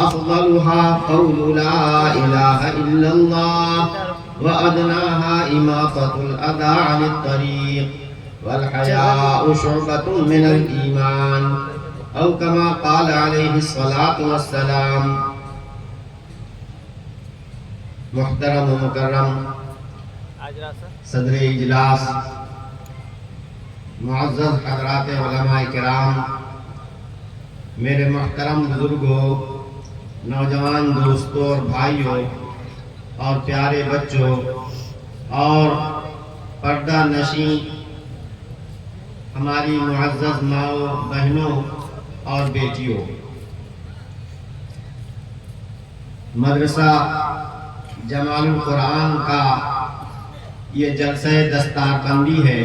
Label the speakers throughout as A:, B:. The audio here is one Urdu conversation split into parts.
A: أفضلها قول لا إله إلا الله وأدناها إماطة الأذى عن الطريق والحياء شعبة من الإيمان أو كما قال عليه الصلاة والسلام۔ محترم و مکرم صدر اجلاس، معزز حضرات علماء کرام، میرے محترم بزرگوں، نوجوان دوستوں اور بھائیوں اور پیارے بچوں اور پردہ نشین ہماری معزز ماؤں، بہنوں اور بیٹیوں، مدرسہ جمال القرآن کا یہ جلسہ دستار بندی ہے۔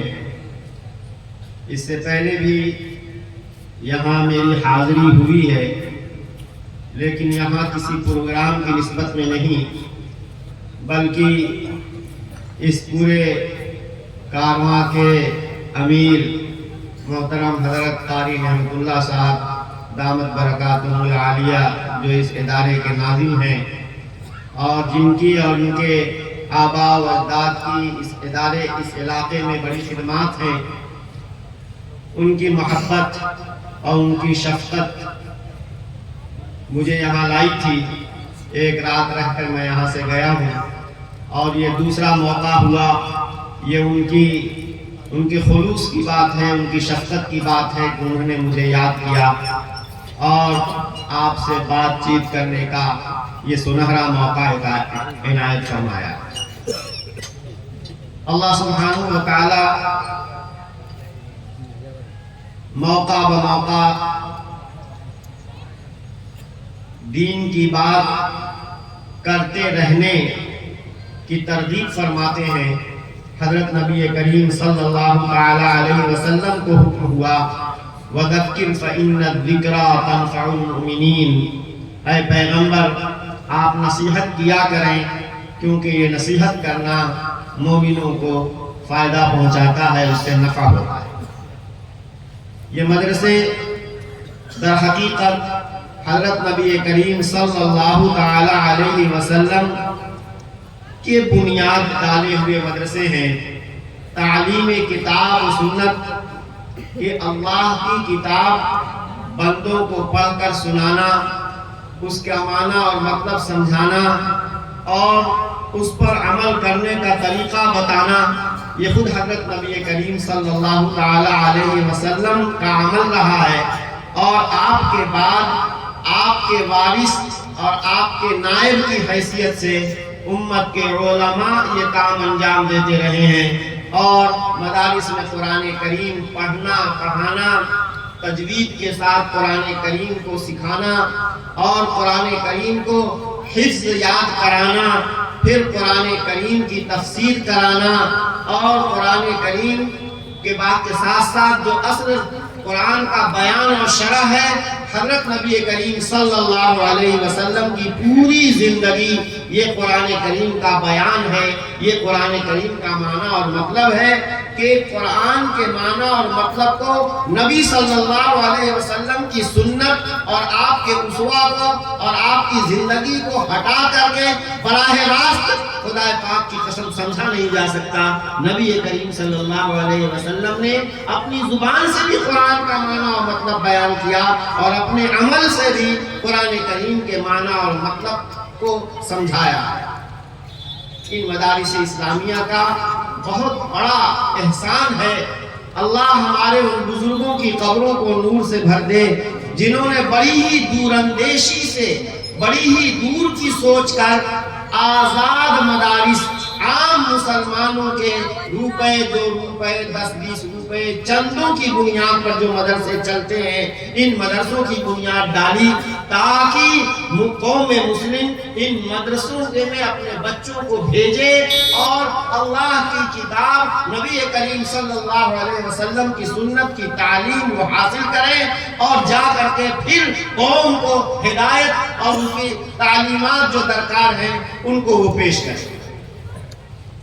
A: اس سے پہلے بھی یہاں میری حاضری ہوئی ہے، لیکن یہاں کسی پروگرام کی نسبت میں نہیں، بلکہ اس پورے کارواں کے امیر محترم حضرت قاری رحمت اللہ صاحب دامت برکاتہم العالیہ، جو اس ادارے کے ناظم ہیں اور جن کی اور ان کے آباء و اجداد کی اس علاقے میں بڑی خدمات ہیں، ان کی محبت اور ان کی شفقت مجھے یہاں لائی تھی۔ ایک رات رہ کر میں یہاں سے گیا ہوں اور یہ دوسرا موقع ہوا۔ یہ ان کی خلوص کی بات ہے، ان کی شفقت کی بات ہے کہ انہوں نے مجھے یاد کیا اور آپ سے بات چیت کرنے کا یہ سنہرا موقع عنایت فرمایا۔ اللہ سبحانہ و تعالی موقع بموقع دین کی بات کرتے رہنے کی ترغیب فرماتے ہیں۔ حضرت نبی کریم صلی اللہ علیہ وسلم کو حکم ہوا وَذَكِّرْ فَإِنَّ الذِّكْرَى تَنْفَعُ الْمُؤْمِنِينَ، اے پیغمبر آپ نصیحت کیا کریں، کیونکہ یہ نصیحت کرنا مومنوں کو فائدہ پہنچاتا ہے، اس سے نفع ہوتا ہے۔ یہ مدرسے در حقیقت حضرت نبی کریم صلی اللہ علیہ وسلم کے بنیاد ڈالے ہوئے مدرسے ہیں۔ تعلیم کتاب و سنت کہ اللہ کی کتاب بندوں کو پڑھ کر سنانا، اس کا معنی اور مطلب سمجھانا اور اس پر عمل کرنے کا طریقہ بتانا، یہ خود حضرت نبی کریم صلی اللہ علیہ وسلم کا عمل رہا ہے، اور آپ کے بعد آپ کے وارث اور آپ کے نائب کی حیثیت سے امت کے علماء یہ کام انجام دیتے رہے ہیں، اور مدارس میں قرآن کریم پڑھنا، پڑھانا، تجوید کے ساتھ قرآن کریم کو سکھانا اور قرآن کریم کو حفظ یاد کرانا، پھر قرآن کریم کی تفسیر کرانا، اور قرآن کریم کے بعد کے ساتھ ساتھ جو اصل قرآن کا بیان اور شرح ہے، حضرت نبی کریم صلی اللہ علیہ وسلم کی پوری زندگی یہ قرآن کریم کا بیان ہے، یہ قرآن کریم کا معنی اور مطلب ہے کہ قرآن کے معنی اور مطلب کو نبی صلی اللہ علیہ وسلم کی سنت اور آپ کے اسوہ کو اور آپ کی زندگی کو ہٹا کر کے براہ راست خدا پاک کی قسم سمجھا نہیں جا سکتا۔ نبی کریم صلی اللہ علیہ وسلم نے اپنی زبان سے بھی قرآن کا معنی اور مطلب بیان کیا اور اپنے عمل سے بھی قرآن کریم کے معنی اور مطلب کو سمجھایا۔ ان مدارس اسلامیہ کا بہت بڑا احسان ہے۔ اللہ ہمارے ان بزرگوں کی قبروں کو نور سے بھر دے جنہوں نے بڑی ہی دور اندیشی سے، بڑی ہی دور کی سوچ کر آزاد مدارس، عام مسلمانوں کے روپے، 2 روپے، 10، 20 روپے چندوں کی بنیاد پر جو مدرسے چلتے ہیں، ان مدرسوں کی بنیاد ڈالی تاکہ قوم مسلم ان مدرسوں میں اپنے بچوں کو بھیجے اور اللہ کی کتاب، نبی کریم صلی اللہ علیہ وسلم کی سنت کی تعلیم وہ حاصل کریں اور جا کر کے پھر قوم کو ہدایت اور ان کی تعلیمات جو درکار ہیں ان کو وہ پیش کریں۔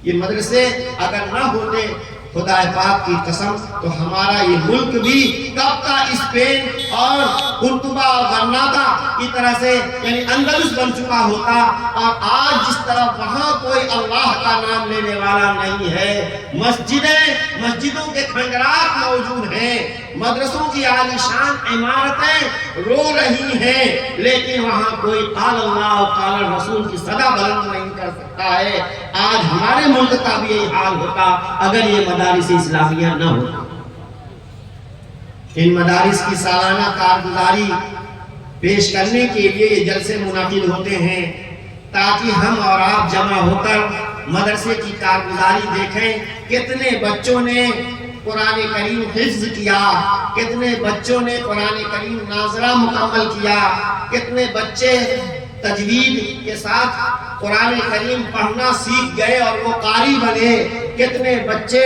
A: یہ مدرسے اگر نہ ہوتے خدا پاک کی قسم تو ہمارا یہ ملک بھی کب کا اسپین اور قرطبہ اور غرناطہ کی طرح سے یعنی اندلس بن چکا ہوتا، اور آج جس طرح وہاں کوئی اللہ کا نام لینے والا نہیں ہے، مسجدوں کے کھنڈرات موجود ہیں، مدرسوں کی عالیشان عمارتیں رو رہی ہیں، لیکن وہاں کوئی قال اللہ و قال رسول کی صدا بلند نہیں کر سکتا ہے۔ آج ہمارے ملک کا بھی یہی حال ہوتا اگر یہ مدارس اسلامیہ نہ ہو۔ ان مدارس کی سالانہ کارگزاری پیش کرنے کے لیے یہ جلسے منعقد ہوتے ہیں تاکہ ہم اور آپ جمع ہو کر مدرسے کی کارگزاری دیکھیں، کتنے بچوں نے قرآن کریم حفظ کیا، کتنے بچوں نے قرآن کریم ناظرہ مکمل کیا، کتنے بچے تجوید کے ساتھ قرآن کریم پڑھنا سیکھ گئے اور وہ قاری بنے، کتنے بچے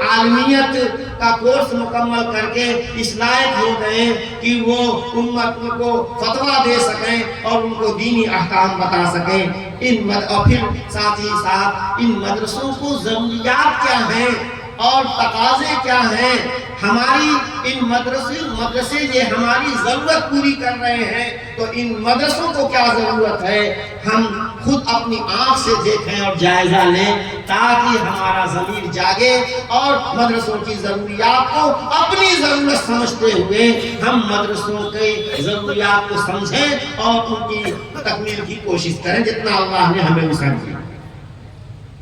A: عالمیت کا کورس مکمل کر کے اس لائق ہو گئے کہ وہ امت کو فتویٰ دے سکیں اور ان کو دینی احکام بتا سکیں۔ اور پھر ساتھ ہی ساتھ ان مدرسوں کو ضروریات کیا ہیں اور تقاضے کیا ہیں، ہماری ان مدرسے یہ ہماری ضرورت پوری کر رہے ہیں تو ان مدرسوں کو کیا ضرورت ہے، ہم خود اپنی آنکھ سے دیکھیں اور جائزہ لیں تاکہ ہمارا ضمیر جاگے اور مدرسوں کی ضروریات کو اپنی ضرورت سمجھتے ہوئے ہم مدرسوں کی ضروریات کو سمجھیں اور ان کی تکمیل کی کوشش کریں جتنا اللہ نے ہمیں وسعت دی۔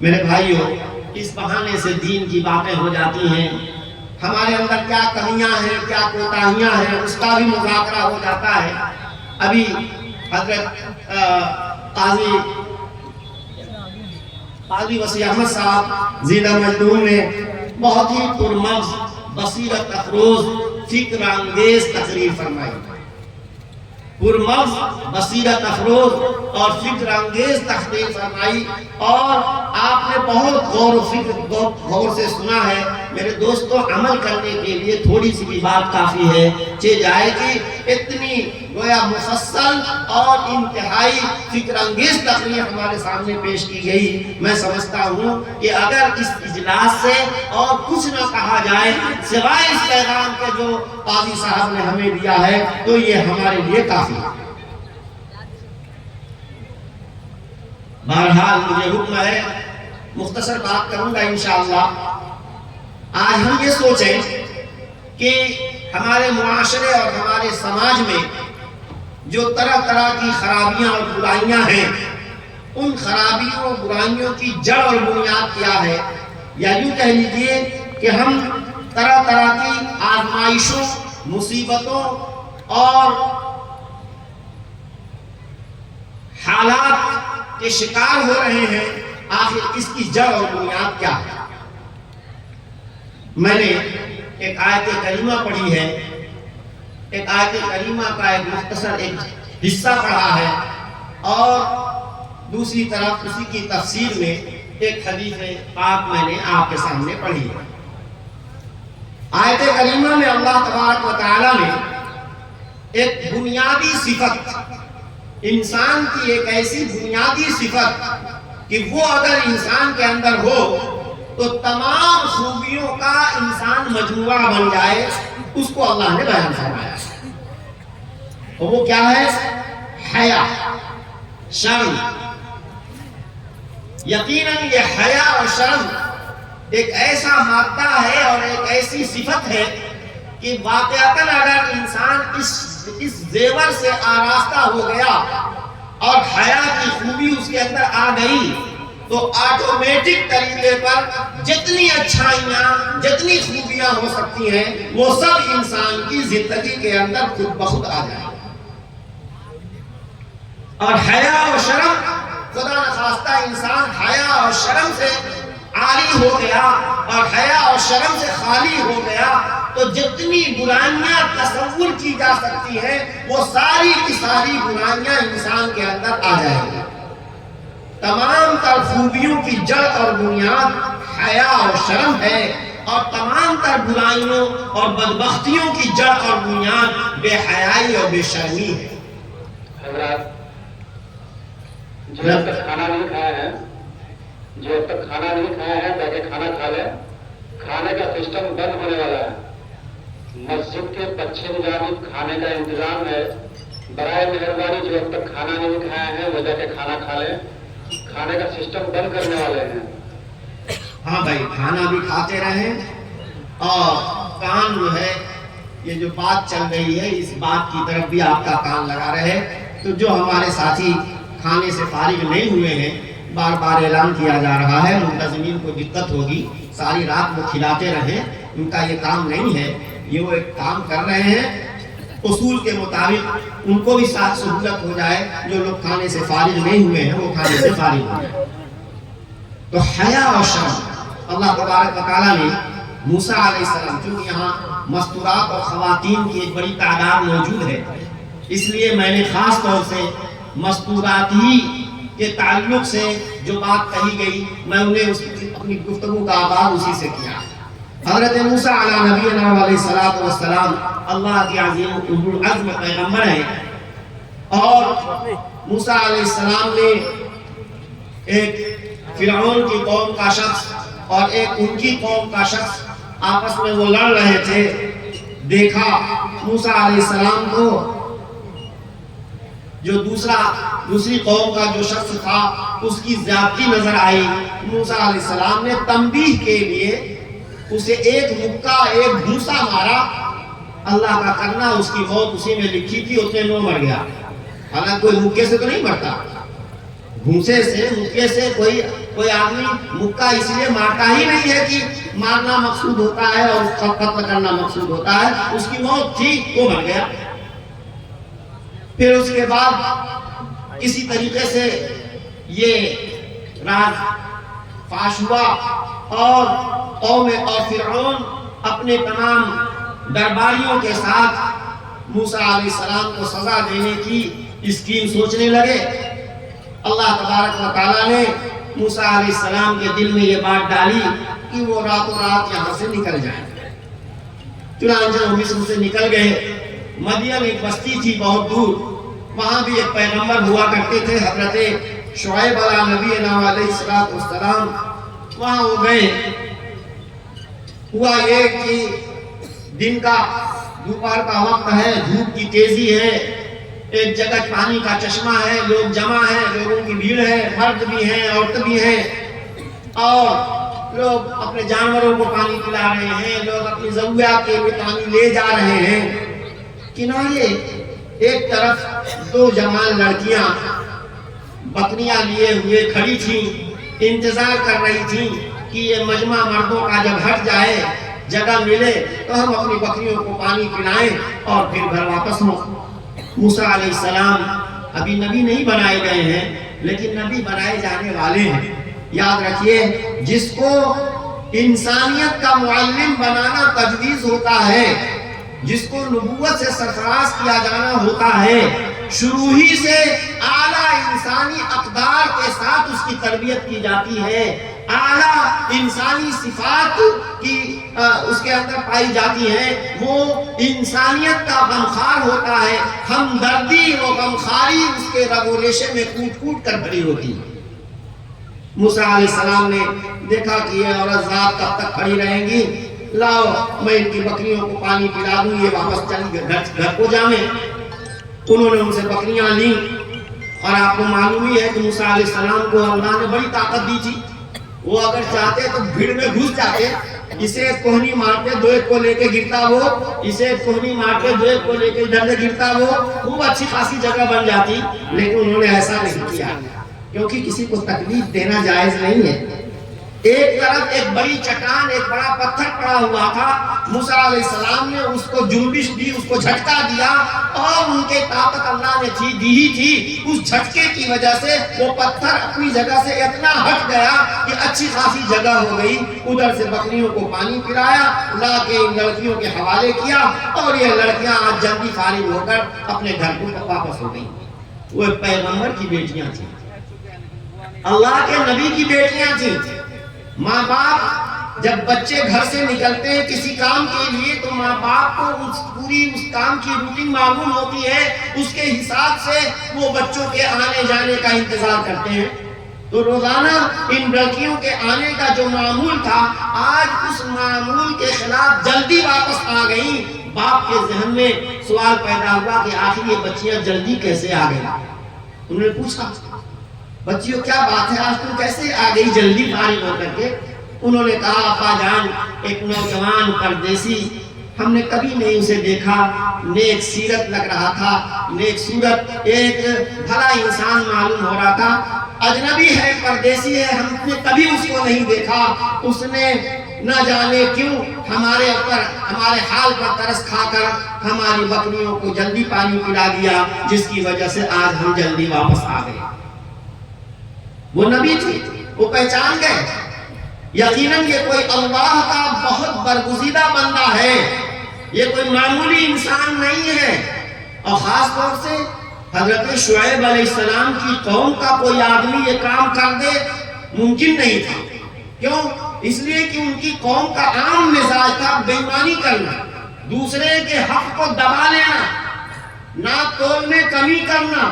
A: میرے بھائیوں، اس بہانے سے دین کی باتیں ہو جاتی ہیں، ہمارے اندر کیا کمیاں ہیں، کیا کوتاہیاں ہیں، اس کا بھی مذاکرہ ہو جاتا ہے۔ ابھی حضرت قاضی وسیع احمد صاحب زیدہ مجدون نے بہت ہی پرمغز، بصیرت افروز، فکر انگیز تقریر فرمائی، پرمغز، بصیرت افروز اور فکر انگیز تقریر فرمائی، اور آپ نے بہت غور سے سنا ہے۔ میرے دوستو، عمل کرنے کے لیے تھوڑی سی بھی بات کافی ہے، جائے کہ اتنی گویا مفصل اور انتہائی فکر انگیز تقریر ہمارے سامنے پیش کی گئی۔ میں سمجھتا ہوں کہ اگر اس اجلاس سے اور کچھ نہ کہا جائے سوائے اس پیغام کے جو قاضی صاحب نے ہمیں دیا ہے تو یہ ہمارے لیے کافی ہے۔ بہرحال مجھے حکم ہے، مختصر بات کروں گا انشاءاللہ۔ آج ہم یہ سوچیں کہ ہمارے معاشرے اور ہمارے سماج میں جو طرح طرح کی خرابیاں اور برائیاں ہیں، ان خرابیوں اور برائیوں کی جڑ اور بنیاد کیا ہے، یا یوں کہہ لیجئے کہ ہم طرح طرح کی آزمائشوں، مصیبتوں اور حالات کے شکار ہو رہے ہیں، آخر اس کی جڑ اور بنیاد کیا ہے؟ میں نے ایک آیت کریمہ پڑھی ہے، ایک آیت کریمہ کا ایک مختصر ایک حصہ پڑھا ہے، اور دوسری طرف اسی کی تفسیر میں ایک حدیث پاک میں نے آپ کے سامنے پڑھی ہے۔ آیت کریمہ میں اللہ تبارک و تعالی نے ایک بنیادی صفت، انسان کی ایک ایسی بنیادی صفت کہ وہ اگر انسان کے اندر ہو تو تمام خوبیوں کا انسان مجموعہ بن جائے، اس کو اللہ نے بیان فرمایا ہے۔ اور وہ کیا ہے؟ حیا، شرم۔ یقیناً یہ حیا اور شرم ایک ایسا مادہ ہے اور ایک ایسی صفت ہے کہ واقعتاً اگر انسان اس زیور سے آراستہ ہو گیا اور حیا کی خوبی اس کے اندر آ گئی تو آٹومیٹک طریقے پر جتنی اچھائیاں، جتنی خوبیاں ہو سکتی ہیں وہ سب انسان کی زندگی کے اندر خود بخود آ جائیں۔ اور حیا اور شرم، خدا نخواستہ انسان حیا اور شرم سے عاری ہو گیا اور حیا اور شرم سے خالی ہو گیا تو جتنی برائیاں تصور کی جا سکتی ہیں وہ ساری کی ساری برائیاں انسان کے اندر آ جائیں گی۔ تمام تر خوبیوں کی جڑ اور بنیاد حیا اور شرم ہے، اور تمام تر برائیوں اور بدبختیوں کی جڑ اور بنیاد بے حیائی اور بے شرمی ہے۔
B: حضرات، جو اب تک کھانا نہیں کھایا ہے، بیٹھے کھانا کھا لیں، کھانے کا سسٹم بند ہونے والا ہے. مسجد کے پچھم جانب کھانے کا انتظام ہے. برائے مہربانی جو اب تک کھانا نہیں کھائے ہیں وہ جا کے کھانا کھا لیں. کھانے کا سسٹم بند کرنے والے ہیں.
A: ہاں بھائی، کھانا بھی کھاتے رہیں اور کان جو ہے یہ جو بات چل رہی ہے اس بات کی طرف بھی آپ کا کان لگا رہے. تو جو ہمارے ساتھی کھانے سے فارغ نہیں ہوئے ہیں، بار بار اعلان کیا جا رہا ہے، منتظمین کو دقت ہوگی، ساری رات وہ کھلاتے رہیں، ان کا یہ کام نہیں ہے. یہ وہ ایک کام کر رہے ہیں اصول کے مطابق، ان کو بھی ساتھ سہولت ہو جائے. جو لوگ کھانے سے فارغ نہیں ہوئے ہیں وہ کھانے سے فارغ ہو جائے. تو حیا اور شرم اللہ تبارک و تعالیٰ نے موسیٰ علیہ السلام، چونکہ یہاں مستورات اور خواتین کی ایک بڑی تعداد موجود ہے، اس لیے میں نے خاص طور سے مستورات ہی کے تعلق سے جو بات کہی گئی میں انہیں اپنی گفتگو کا آغاز اسی سے کیا. حضرت موسیٰ علیہ نبینا علیہ السلام اللہ کے عظیم اولو العزم پیغمبر ہیں، اور موسیٰ علیہ السلام نے ایک فرعون کی قوم کا شخص اور ایک ان کی قوم کا شخص آپس میں وہ لڑ رہے تھے. دیکھا موسیٰ علیہ السلام کو جو دوسری قوم کا جو شخص تھا اس کی زیادتی نظر آئی. موسیٰ علیہ السلام نے تنبیہ کے لیے اسے ایک مکہ، ایک گھوسا مارا. اللہ کا کرنا اس کی موت اسی میں لکھی تھی، اس میں مر گیا. حالانکہ کوئی مکے سے تو نہیں مرتا، گھوسے سے، مکے سے کوئی آدمی مکہ اس لیے مارتا ہی نہیں ہے کہ مارنا مقصود ہوتا ہے اور اس کا قتل کرنا مقصود ہوتا ہے. اس کی موت تھی، وہ مر گیا. پھر اس کے بعد اسی طریقے سے یہ راز فاش ہوا اور قوم اور فرعون اپنے تمام درباریوں کے ساتھ موسیٰ علیہ السلام کو سزا دینے کی اسکیم سوچنے لگے. اللہ تبارک و تعالیٰ نے موسیٰ علیہ السلام کے دل میں یہ بات ڈالی کہ وہ راتوں رات یہاں سے نکل جائیں. چنانچہ وہ مصر سے نکل گئے. مدین ایک بستی تھی بہت دور، وہاں بھی ایک پیغمبر ہوا کرتے تھے، حضرت شعیب علیہ نبینا علیہ السلام. وہاں وہ گئے. ہوا یہ کہ دن کا دوپہر کا وقت ہے، دھوپ کی تیزی ہے، ایک جگہ پانی کا چشمہ ہے، لوگ جمع ہیں، لوگوں کی بھیڑ ہے، مرد بھی ہیں، عورت بھی ہیں، اور لوگ اپنے جانوروں کو پانی پلا رہے ہیں، لوگ اپنی ضروریات کے لیے پانی لے جا رہے ہیں. کنارے ایک طرف دو جوان لڑکیاں بکریاں لیے ہوئے کھڑی تھیں، انتظار کر رہی تھیں کہ یہ مجمع مردوں کا جب ہٹ جائے، جگہ ملے تو ہم اپنی بکریوں کو پانی پلائیں اور پھر گھر واپس ہوں. موسیٰ علیہ السلام ابھی نبی نہیں بنائے گئے ہیں، لیکن نبی بنائے جانے والے ہیں. یاد رکھیے، جس کو انسانیت کا معلم بنانا تجویز ہوتا ہے، جس کو نبوت سے سرفراز کیا جانا ہوتا ہے، شروع ہی سے اعلیٰ انسانی اقدار کے ساتھ اس کی تربیت کی جاتی ہے، اعلیٰ انسانی صفات کی اس کے اندر پائی جاتی ہیں. وہ انسانیت کا غمخوار ہوتا ہے، ہمدردی و غمخواری اس کے رگ و ریشے میں کوٹ کوٹ کر بھری ہوتی ہے. موسیٰ علیہ السلام نے دیکھا کہ یہ عورت ذات کب تک کھڑی رہیں گی، لاؤ میں ان کی بکریوں کو پانی پلا دوں، یہ واپس چلی گھر کو جائیں. انہوں نے ان سے بکریاں لیں، اور آپ کو معلوم ہی ہے کہ موسیٰ علیہ السلام کو اللہ نے بڑی طاقت دی تھی. وہ اگر چاہتے تو بھیڑ میں گھس جاتے، اسے ایک کوہنی مارتے دو ایک کو لے کے گرتا وہ، اسے ایک کوہنی مارتے دو ایک کو لے کے ادھر سے گرتا وہ، خوب اچھی خاصی جگہ بن جاتی. لیکن انہوں نے ایسا نہیں کیا، کیونکہ کسی کو تکلیف دینا جائز نہیں ہے. ایک طرف ایک بڑی چٹان، ایک بڑا پتھر پڑا ہوا تھا. موسیٰ علیہ السلام نے اس کو جنبش دی، اس کو جھٹکا دیا، اور ان کے طاقت اللہ نے دی ہی تھی. اس جھٹکے کی وجہ سے وہ پتھر اپنی جگہ سے اتنا ہٹ گیا کہ اچھی خاصی جگہ ہو گئی. ادھر سے بکریوں کو پانی پلایا، لا کے ان لڑکیوں کے حوالے کیا، اور یہ لڑکیاں آج جلدی فارغ ہو کر اپنے گھر کو واپس ہو گئی. وہ ایک پیغمبر کی بیٹیاں تھیں، اللہ کے نبی کی بیٹیاں تھیں. ماں باپ جب بچے گھر سے نکلتے ہیں کسی کام کے لیے تو ماں باپ کو اس کام کی روٹین معلوم ہوتی ہے، اس کے حساب سے وہ بچوں کے آنے جانے کا انتظار کرتے ہیں. تو روزانہ ان لڑکیوں کے آنے کا جو معمول تھا، آج اس معمول کے خلاف جلدی واپس آ گئیں۔ باپ کے ذہن میں سوال پیدا ہوا کہ آخر یہ بچیاں جلدی کیسے آ گئی؟ انہوں نے پوچھا، بچیوں کیا بات ہے، آج تم کیسے آ گئی جلدی فارغ ہو کر کے؟ انہوں نے کہا، ابا جان، ایک نوجوان پردیسی، ہم نے کبھی نہیں اسے دیکھا، نیک سیرت لگ رہا تھا، نیک صورت، ایک بھلا انسان معلوم ہو رہا تھا، اجنبی ہے، پردیسی ہے، ہم نے کبھی اس کو نہیں دیکھا، اس نے نہ جانے کیوں ہمارے اوپر، ہمارے حال پر ترس کھا کر ہماری بکریوں کو جلدی پانی پلا دیا، جس کی وجہ سے آج ہم جلدی واپس آ گئے۔ وہ نبی تھی، وہ پہچان گئے یقیناً یہ کوئی اللہ کا بہت برگزیدہ بندہ ہے، یہ کوئی معمولی انسان نہیں ہے۔ اور خاص طور سے حضرت شعیب علیہ السلام کی قوم کا کوئی آدمی یہ کام کر دے ممکن نہیں تھا۔ کیوں؟ اس لیے کہ ان کی قوم کا عام مزاج تھا بے ایمانی کرنا، دوسرے کے حق کو دبا لینا، نہ تولنے کمی کرنا،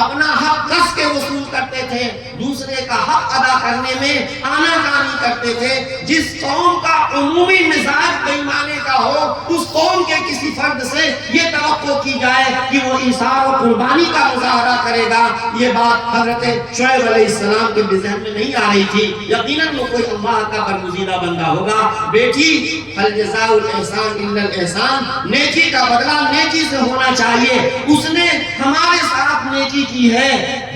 A: اپنا حق کس کے وصول کرتے تھے، دوسرے کا حق ادا کرنے میں آناکانی کرتے تھے۔ جس قوم کا عمومی مزاج بے ایمانی کا ہو، اس قوم کے کسی فرد سے یہ توقع کی جائے کہ وہ ایثار و قربانی کا مظاہرہ کرے گا، یہ بات حضرت شعیب علیہ السلام کے ذہن میں نہیں آ رہی تھی۔ یقیناً وہ کوئی اللہ کا برگزیدہ بندہ ہوگا۔ بیٹی، هل جزاء الاحسان الا الاحسان، نیکی کا بدلہ نیکی سے ہونا چاہیے۔ اس نے ہمارے ساتھ نیکی کی ہے،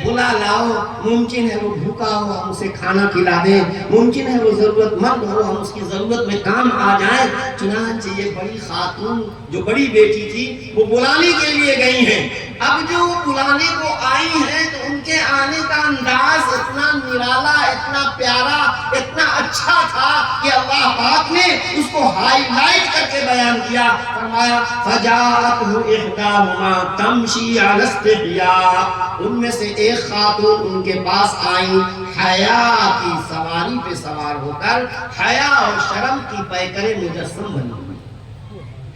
A: بلا لاؤ، ممکن ہے وہ بھوکا ہو ہم اسے کھانا کھلا دیں، ممکن ہے وہ ضرورت مند ہو ہم اس کی ضرورت میں کام آ جائیں۔ چنانچہ یہ بڑی خاتون جو بڑی بیٹی تھی وہ بلانے کے لیے گئی ہیں۔ اب جو بلانے کو آئی ہیں تو ان کے آنے کا انداز اتنا نرالا، اتنا پیارا، اتنا اچھا تھا کہ اللہ پاک نے اس کو ہائی لائٹ کر کے بیان کیا۔ فرمایا فجاءتہ احداہما تمشی علی استحیاء، ان میں سے ایک خاتون ان کے پاس آئی حیا کی سواری پہ سوار ہو کر، حیا اور شرم کی پیکر مجسم بنی ہوئی،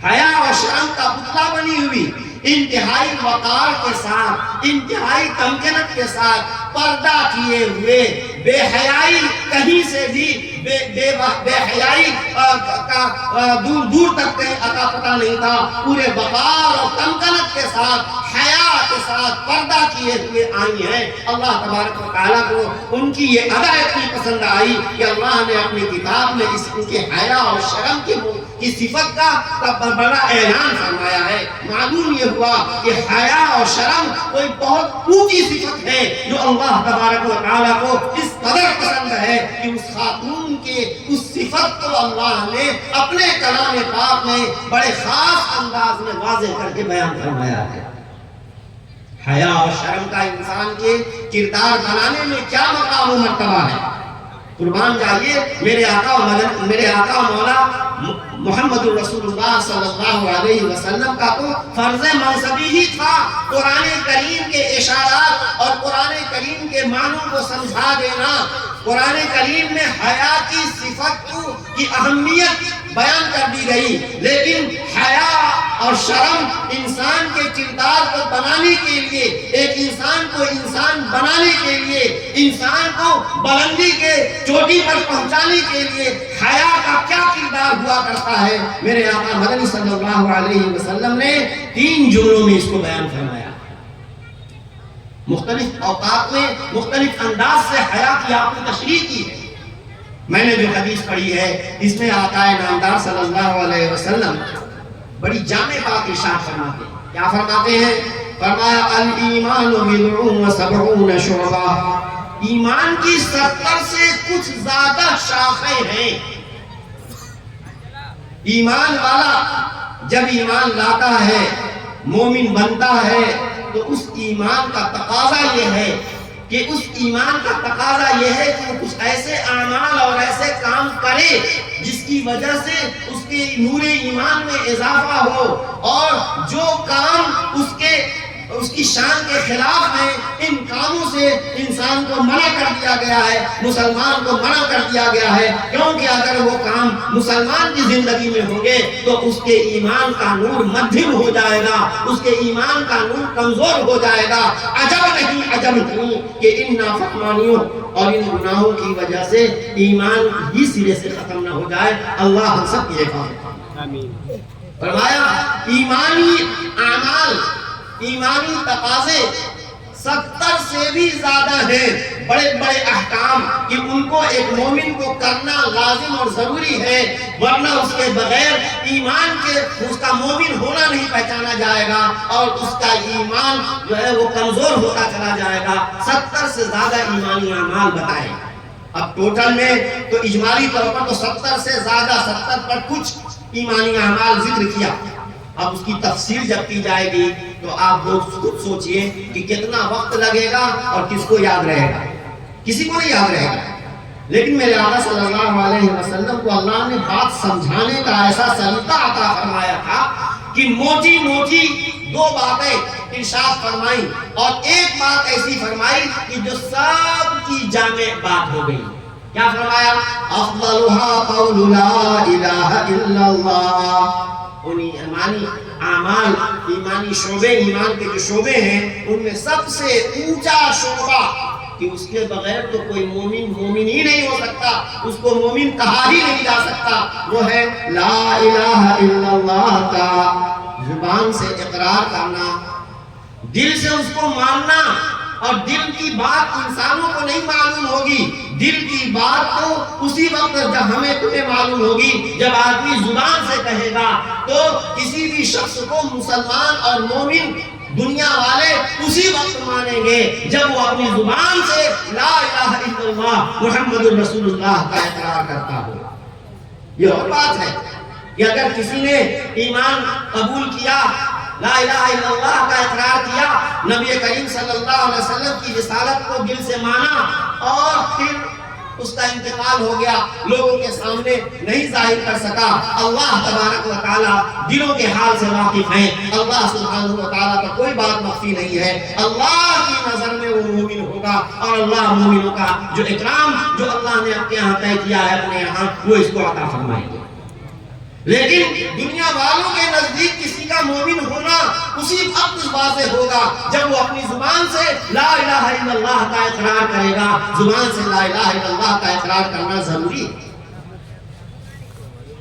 A: حیا اور شرم کا پتلا بنی ہوئی، انتہائی وقار کے ساتھ، انتہائی تمکنت کے ساتھ، پردہ کیے ہوئے، بے حیائی کہیں سے بھی بے حیائی کا دور دور تک کہیں عطا پتہ نہیں تھا، پورے وقار اور تمکنت کے ساتھ، حیا کے ساتھ پردہ کیے ہوئے آئی ہیں۔ اللہ تبارک و تعالیٰ کو ان کی یہ ادا اتنی پسند آئی کہ اللہ نے اپنی کتاب میں اس ان کے حیا اور شرم کی صفت کا بڑا اعلان فرمایا ہے۔ معلوم یہ ہوا کہ حیا اور شرم کوئی بہت اونچی صفت ہے جو اللہ تبارک و تعالیٰ کو اس قدر پسند ہے کہ اس خاتون کے اس صفت کو اللہ نے اپنے کلام پاک میں بڑے خاص انداز میں واضح کر کے بیان فرمایا ہے۔ حیا اور شرم کا انسان کے کردار بنانے میں کیا مقام و مرتبہ ہے۔ قربان جائیے میرے آقا مولا محمد الرسول اللہ صلی اللہ علیہ وسلم کا تو فرض منصبی ہی تھا قرآن کریم کے اشارات اور قرآن کریم کے معنوں کو سمجھا دینا۔ قرآن کریم میں حیا کی صفت کی اہمیت بیان کر دی گئی، لیکن حیا اور شرم انسان کے کردار کو بنانے کے لیے، ایک انسان کو انسان بنانے کے لیے، انسان کو بلندی کے چوٹی پر پہنچانے کے لیے حیا کا کیا کردار ہوا کرتا ہے، میرے آقا مدنی صلی اللہ علیہ وسلم نے 3 جملوں میں اس کو بیان فرمایا۔ مختلف اوقات میں مختلف انداز سے حیا کی آپ نے تشریح کی ہے۔ میں نے جو حدیث پڑھی ہے اس میں آقا نامدار صلی اللہ علیہ وسلم بڑی جامع بات ارشاد فرماتے ہیں۔ کیا فرماتے ہیں؟ فرمایا الایمان بضع و سبعون شعبہ، ایمان کی 70 سے کچھ زیادہ شاخیں ہیں۔ ایمان والا جب ایمان لاتا ہے، مومن بنتا ہے، تو اس ایمان کا تقاضا یہ ہے کہ اس ایمان کا تقاضا یہ ہے کہ وہ کچھ ایسے اعمال اور ایسے کام کرے جس کی وجہ سے اس کے نور ایمان میں اضافہ ہو، اور جو کام اس کی شان کے خلاف ہیں، ان کاموں سے انسان کو منع کر دیا گیا ہے، مسلمان کو منع کر دیا گیا ہے، کیونکہ اگر وہ کام مسلمان کی زندگی میں ہوں گے تو اس کے ایمان کا نور مدھم ہو جائے گا، اس کے ایمان کا نور کمزور ہو جائے گا۔ عجب نہیں، عجب حکم تھی کہ ان نافرمانیوں اور ان گناہوں کی وجہ سے ایمان ہی سرے سے ختم نہ ہو جائے. اللہ ہم سب کی حفاظت فرمائے.
C: آمین.
A: فرمایا ایمانی اعمال، ایمانی تقاضے 70 سے بھی زیادہ ہیں، بڑے بڑے احکام کہ ان کو ایک مومن کو کرنا لازم اور ضروری ہے، ورنہ اس کے بغیر ایمان کے اس کا مومن ہونا نہیں پہچانا جائے گا اور اس کا ایمان جو ہے وہ کمزور ہوتا چلا جائے گا. 70 سے زیادہ ایمانی اعمال بتائے. اب ٹوٹل میں تو اجمالی طور پر تو 70 سے زیادہ، 70 پر کچھ ایمانی اعمال ذکر کیا. اب اس کی تفصیل جب کی جائے گی تو آپ لوگ خود سوچئے کہ کتنا وقت لگے گا اور کس کو یاد رہے گا. کسی کو نہیں یاد رہے گا. لیکن میرے آقا صلی اللہ علیہ وسلم کو اللہ نے بات سمجھانے کا ایسا سلیقہ عطا فرمایا تھا کہ موٹی موٹی 2 باتیں ارشاد فرمائی اور ایک بات ایسی فرمائی کہ جو سب کی جامع بات ہو گئی. کیا فرمایا؟ افضلها قول لا الہ الا اللہ. انہی ایمانی اعمال، ایمانی شعبے، ایمان کے جو شعبے ہیں ان میں سب سے اونچا شعبہ کہ اس کے بغیر تو کوئی مومن مومن ہی نہیں ہو سکتا، اس کو مومن کہا ہی نہیں جا سکتا، وہ ہے لا الہ الا اللہ کا زبان سے اقرار کرنا، دل سے اس کو ماننا. اور دل کی بات انسانوں کو نہیں معلوم ہوگی، دل کی بات تو اسی وقت جب ہمیں تمہیں معلوم ہوگی جب آدمی زبان سے کہے گا. تو کسی بھی شخص کو مسلمان اور مومن دنیا والے اسی وقت مانیں گے جب وہ اپنی زبان سے لا الہ الا اللہ محمد الرسول اللہ کا اقرار کرتا ہو. یہ اور بات ہے کہ اگر کسی نے ایمان قبول کیا، لا الہ الا اللہ کا اقرار کیا، نبی کریم صلی اللہ علیہ وسلم کی رسالت کو دل سے مانا اور پھر اس کا انتقال ہو گیا، لوگوں کے سامنے نہیں ظاہر کر سکا. اللہ تبارک و تعالی دلوں کے حال سے واقف ہیں. اللہ سبحانہ و تعالی کا کوئی بات مخفی نہیں ہے. اللہ کی نظر میں وہ مومن ہوگا اور اللہ مومنوں کا جو اکرام جو اللہ نے اپنے یہاں طے کیا ہے اپنے یہاں، وہ اس کو عطا فرمائیں گے. لیکن دنیا والوں کے نزدیک کسی کا مومن ہونا اسی وقت واضح ہوگا جب وہ اپنی زبان سے لا الہ الا اللہ کا اقرار کرے گا. زبان سے لا الہ الا اللہ کا اقرار کرنا ضروری ہے.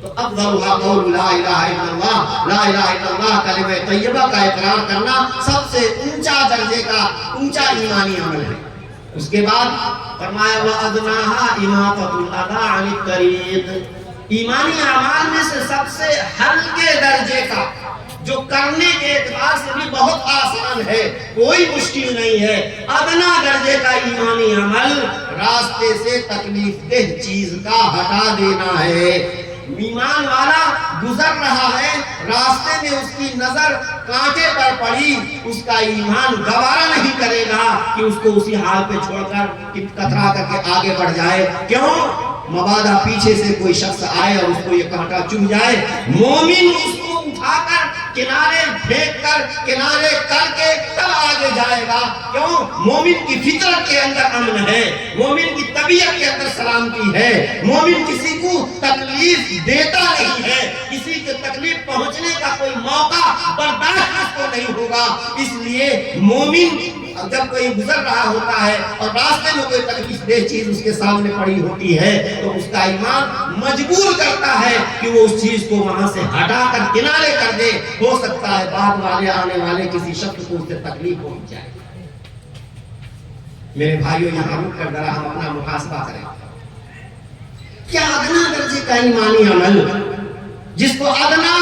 A: تو افضلها قول لا الہ الا اللہ، لا الہ الا اللہ کلمہ طیبہ کا اقرار کرنا سب سے اونچا درجے کا اونچا ایمانی عمل ہے. اس کے بعد فرمایا وَأَدْنَاهَا إِمَاطَةُ الْأَذَىٰ عَنِ الطَّرِيقِ. ایمانی اعمال میں سے سب سے ہلکے درجے کا جو کرنے کے اعتبار سے بھی بہت آسان ہے، کوئی مشکل نہیں ہے، ادنا درجے کا ایمانی عمل راستے سے تکلیف دہ چیز کا ہٹا دینا ہے. ایمان والا گزر رہا ہے، راستے میں اس کی نظر کانٹے پر پڑی، اس کا ایمان گوارا نہیں کرے گا کہ اس کو اسی حال پہ چھوڑ کر کترا کر کے آگے بڑھ جائے. کیوں؟ مبادا پیچھے سے کوئی شخص آئے اور اس کو یہ کانٹا چبھ جائے. مومن اس کو اٹھا کر کنارے پھینک کر کنارے کر کے تب آگے جائے گا. کیوں؟ مومن کی فطرت کے اندر امن ہے، مومن کی طبیعت کے اندر سلامتی ہے. مومن کسی کو تکلیف دیتا نہیں ہے، کسی کو تکلیف پہنچنے کا کوئی موقع برداشت اس کو نہیں ہوگا. اس لیے مومن جب کوئی گزر رہا ہوتا ہے اور راستے میں کوئی تکلیف دہ چیز اس کے سامنے پڑی ہوتی ہے تو اس کا ایمان مجبور کرتا ہے کہ وہ اس چیز کو وہاں سے ہٹا کر کنارے کر دے. ہو سکتا ہے بعد والے آنے والے کسی شخص کو اس سے تکلیف پہنچ جائے. میرے بھائیوں یہاں رک کر ذرا ہم اپنا محاسبہ کریں. کیا ادنا درجے کا ایمانی عمل جس کو ادنا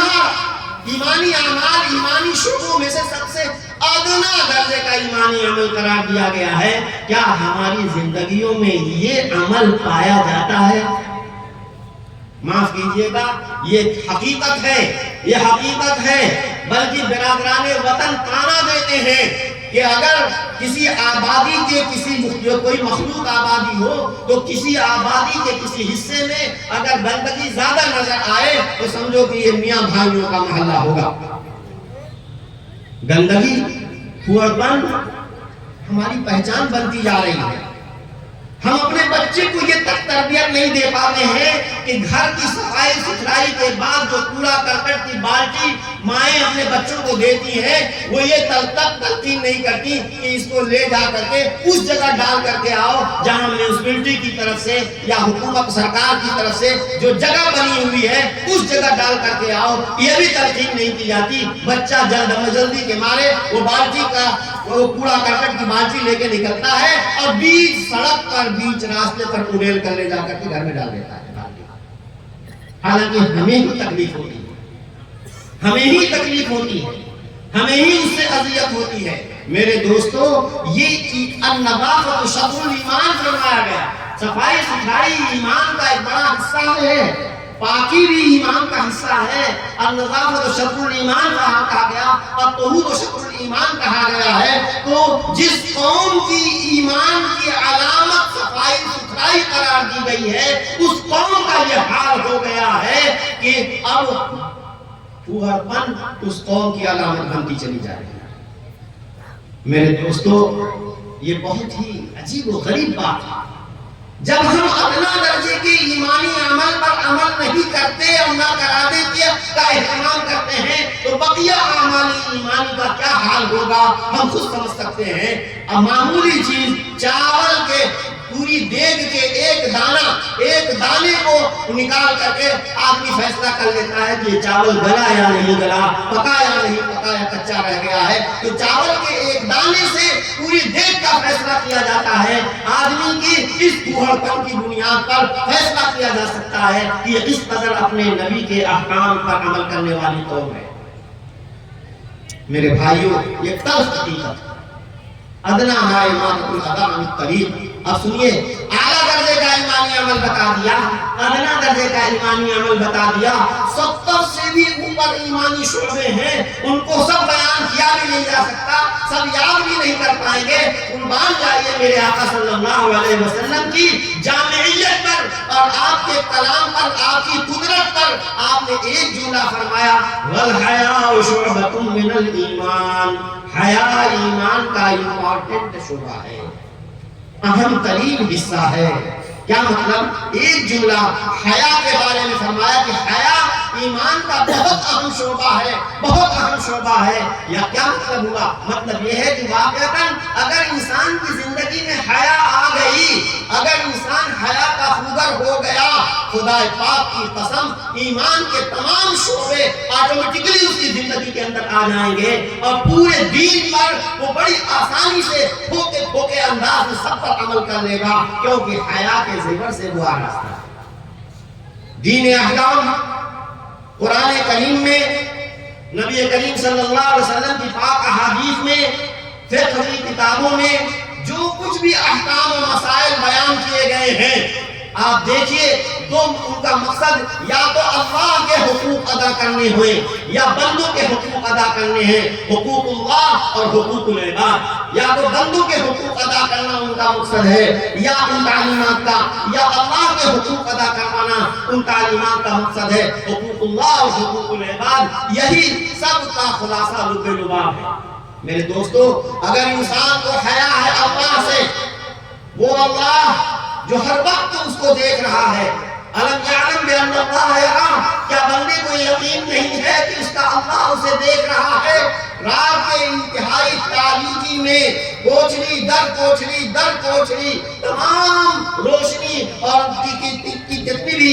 A: ایمانی اعمال ایمانی شعبوں میں سے سب سے ادنا درجے کا ایمانی عمل قرار دیا گیا ہے، کیا ہماری زندگیوں میں یہ عمل پایا جاتا ہے؟ معاف کیجئے گا، یہ حقیقت ہے، یہ حقیقت ہے. بلکہ برادران وطن تانا دیتے ہیں کہ اگر کسی آبادی کے کوئی مخلوق آبادی ہو تو کسی آبادی کے کسی حصے میں اگر گندگی زیادہ نظر آئے تو سمجھو کہ یہ میاں بھائیوں کا محلہ ہوگا. گندگی کوڑ بند ہماری پہچان بنتی جا رہی ہے. ہم اپنے بچے کو یہ تک تربیت نہیں دے پاتے ہیں کہ گھر کی صفائی ستھرائی کے بعد جو کوڑا کرکٹ کی بالٹی مائیں اپنے بچوں کو دیتی ہیں وہ یہ تلقین نہیں کرتی کہ اس کو لے جا کر کے اس جگہ ڈال کر کے آؤ جہاں میونسپلٹی کی طرف سے یا حکومت سرکار کی طرف سے جو جگہ بنی ہوئی ہے اس جگہ ڈال کر کے آؤ، یہ بھی تلقین نہیں کی جاتی۔ بچہ جلدی کے مارے وہ بالٹی کا وہ کوڑا کرکٹ کی بالٹی لے کے نکلتا ہے اور بیچ سڑک پر بیچ راستے پر اڑیل کر لے جا کر کے گھر میں ڈال دیتا ہے۔ حالانکہ ہمیں ہی تکلیف ہوتی ہے، ہمیں ہی تکلیف ہوتی ہے، ہمیں ہی اس سے اذیت ہوتی ہے۔ میرے دوستو، یہ النظافۃ شطر الایمان فرمایا گیا، صفائی ستھرائی ایمان کا ایک بڑا حصہ ہے، پاکی بھی ایمان کا حصہ ہے۔ النظافۃ شطر الایمان کہا گیا اور طہور شطر الایمان کہا گیا ہے۔ تو جس قوم کی ایمان کی علامت صفائی ستھرائی قرار دی گئی ہے اس قوم کا یہ حال ہو گیا ہے کہ اب پورا پن اس قوم کی علامت بنتی چلی جا رہی ہے۔ میرے دوستو، یہ بہت ہی عجیب و غریب بات ہے جب ہم ادنا درجے کے ایمانی عمل پر عمل نہیں کرتے اور نہ کراتے کا اہتمام کرتے ہیں تو بقیہ اعمال ایمانی کا کیا حال ہوگا ہم خود سمجھ سکتے ہیں۔ اب معمولی چیز چاول کے پوری دیگ کے ایک دانے کو نکال کر کے آدمی فیصلہ کر لیتا ہے کہ یہ چاول گلا یا نہیں گلا، پکا یا نہیں پکا یا کچا رہ گیا ہے۔ تو چاول کے ایک دانے سے پوری دیگ کا فیصلہ کیا جاتا ہے۔ آدمی کی اس بوڑھپن کی بنیاد پر فیصلہ کیا جا سکتا ہے کہ یہ کس قدر اپنے نبی کے احکام پر عمل کرنے والی قوم ہے۔ میرے بھائیوں، یہ تلخ حقیقت ہے۔ ادنا ہے امامت الاذان عن الطریق۔ اب سنیے، اعلیٰ درجے کا ایمانی عمل بتا دیا، ادنا درجے کا ایمانی عمل بتا دیا، 70 سے بھی اوپر ایمانی شعبے ہیں، ان کو سب بیان کیا بھی نہیں جا سکتا، سب یاد بھی نہیں کر پائیں گے۔ قربان جائیے میرے آقا صلی اللہ علیہ وسلم کی جامعیت پر اور آپ کے کلام پر، آپ کی قدرت پر آپ نے ایک جملہ فرمایا، وَالْحَيَاءُ شُعْبَةٌ مِّنَ الْإِيمَانِ۔ حیا ایمان کا امپورٹنٹ شعبہ ہے، اہم ترین حصہ ہے۔ کیا مطلب؟ ایک جملہ حیا کے بارے میں فرمایا کہ حیا ایمان کا بہت اہم شعبہ ہے، بہت اہم شعبہ ہے۔ یا کیا مطلب ہوا؟ مطلب یہ ہے کہ واقعتاً اگر انسان کی زندگی میں حیا آ گئی، اگر انسان حیا کا خوگر ہو گیا، خدا پاک کی قسم ایمان کے تمام شعبے آٹومیٹکلی اس کی زندگی کے اندر آ جائیں گے اور پورے دین پر وہ بڑی آسانی سے پھوکے انداز میں سب پر عمل کر لے گا، کیونکہ حیا کے زیور سے وہ آراستہ ہے۔ دین احکام قرآن کریم میں، نبی کریم صلی اللہ علیہ وسلم کی پاک احادیث میں، فقہ کی کتابوں میں جو کچھ بھی احکام و مسائل بیان کیے گئے ہیں، آپ دیکھیے ان کا مقصد یا تو اللہ کے حقوق ادا کرنے ہوئے یا بندوں کے حقوق ادا کرنے ہیں، حقوق اللہ اور حقوق العباد۔ یا تو بندوں کے حقوق ادا کرنا ان کا مقصد ہے یا ان تعلیمات کا، یا اللہ کے حقوق ادا کروانا ان تعلیمات کا مقصد ہے، حقوق اللہ اور حقوق العباد۔ یہی سب کا خلاصہ لب لباب ہے۔ میرے دوستو، اگر انسان کو حیا ہے اللہ سے، وہ اللہ جو ہر وقت اس کو دیکھ رہا ہے، الم یعلم بان اللہ یرا، کیا بندے کو یقین نہیں ہے کہ اس کا اللہ اسے دیکھ رہا ہے؟ رات کے انتہائی تاریکی میں کوچلی در کوچلی تمام روشنی اور کی جتنی بھی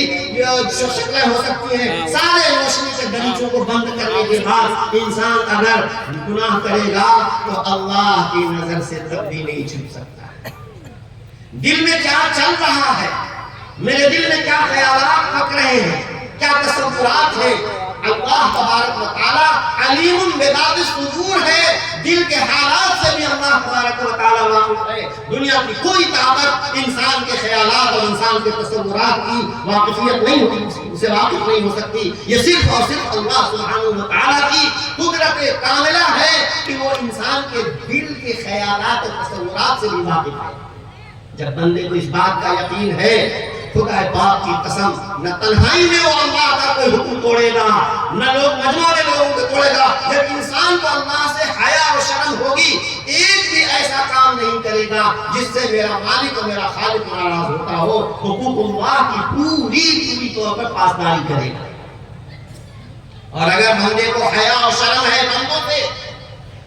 A: شکلیں ہو سکتی ہیں، سارے روشنی کے دریچوں کو بند کرنے کے بعد انسان اگر گناہ کرے گا تو اللہ کی نظر سے تب بھی نہیں چھپ سکتا۔ دل میں کیا چل رہا ہے، میرے دل میں کیا خیالات پک رہے ہیں، کیا تصورات ہیں، اللہ تبارک و تعالی علیم بذات الصدور ہے۔ دل کے حالات سے بھی اللہ تبارک و تعالی واقف ہے۔ دنیا کی کوئی طاقت انسان کے خیالات اور انسان کے تصورات کی واقفیت نہیں ہوتی، اسے واقف نہیں ہو سکتی۔ یہ صرف اور صرف اللہ سبحانہ و تعالی کی قدرت کاملہ ہے کہ وہ انسان کے دل کے خیالات اور تصورات سے بھی واقف ہے۔ جب بندے کو اس بات کا یقین ہے خدا پاک کی قسم نہ تنہائی میں وہ اللہ کا کوئی حکم توڑے گا، نہ لوگ مجمع میں لوگوں کو توڑے گا۔ جب انسان کو اللہ سے حیا اور شرم ہوگی، ایک بھی ایسا کام نہیں کرے گا جس سے میرا مالک اور میرا خالق ناراض ہوتا ہو۔ حقوق اللہ کی پوری طور پر پاسداری کرے گا۔ اور اگر بندے کو حیا اور شرم ہے بندوں سے،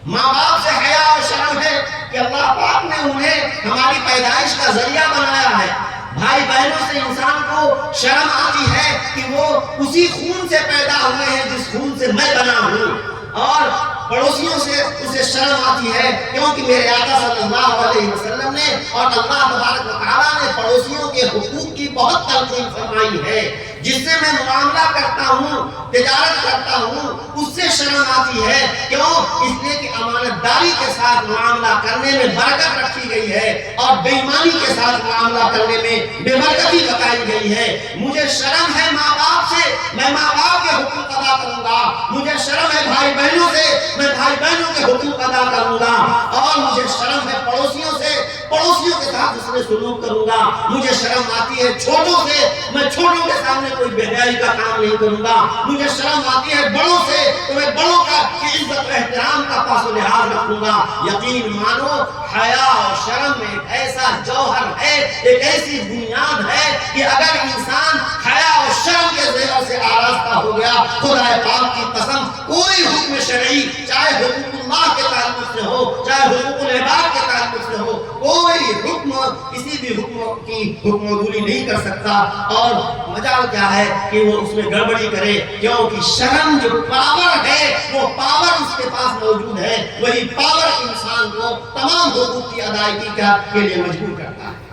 A: ماں باپ سے حیا اور شرم ہے کہ اللہ پاک نے انہیں ہماری پیدائش کا ذریعہ بنایا ہے، بھائی بہنوں سے انسان کو شرم آتی ہے کہ وہ اسی خون سے پیدا ہوئے ہیں جس خون سے میں بنا ہوں، اور پڑوسیوں سے اسے شرم آتی ہے کیونکہ میرے آقا صلی اللہ علیہ وسلم نے اور اللہ تبارک و تعالیٰ نے پڑوسیوں کے حقوق کی بہت تلقین فرمائی ہے۔ جس سے میں معاملہ کرتا ہوں، تجارت کرتا ہوں، اس سے شرم آتی ہے، کیوں؟ اس لیے کہ امانت داری کے ساتھ معاملہ کرنے میں برکت رکھی گئی ہے اور بے ایمانی کے ساتھ معاملہ کرنے میں بے برکتی بتائی گئی ہے۔ مجھے شرم ہے ماں باپ سے، میں ماں باپ کے حقوق ادا کروں گا۔ مجھے شرم ہے بھائی بہنوں سے، میں بھائی بہنوں کے حقوق ادا کروں گا۔ اور مجھے شرم ہے پڑوسیوں سے، پڑوسیوں کے ساتھ اس نے سلوک کروں گا۔ مجھے شرم آتی ہے چھوٹوں سے، میں چھوٹوں کے سامنے کوئی بے حیائی کا کام نہیں کروں گا۔ مجھے شرم آتی ہے بڑوں سے، تو میں بڑوں کا عزت و احترام کا پاس و لحاظ رکھوں گا۔ یقین مانو حیا اور شرم ایک ایسا جوہر ہے، ایک ایسی بنیاد ہے کہ اگر انسان حیا اور شرم کے زیور سے آراستہ ہو گیا، خدا پاک کی قسم کوئی حکم شرعی، چاہے حقوق اللہ کے تعلق سے ہو، چاہے حقوق العباد کے تعلق سے ہو، کوئی حکم کسی بھی حکم کی حکم عدولی نہیں کر سکتا۔ اور مجال کیا ہے کہ وہ اس میں گڑبڑی کرے، کیونکہ شرم جو پاور ہے، وہ پاور اس کے پاس موجود ہے، وہی پاور انسان کو تمام حقوق کی ادائیگی کے لیے مجبور کرتا ہے۔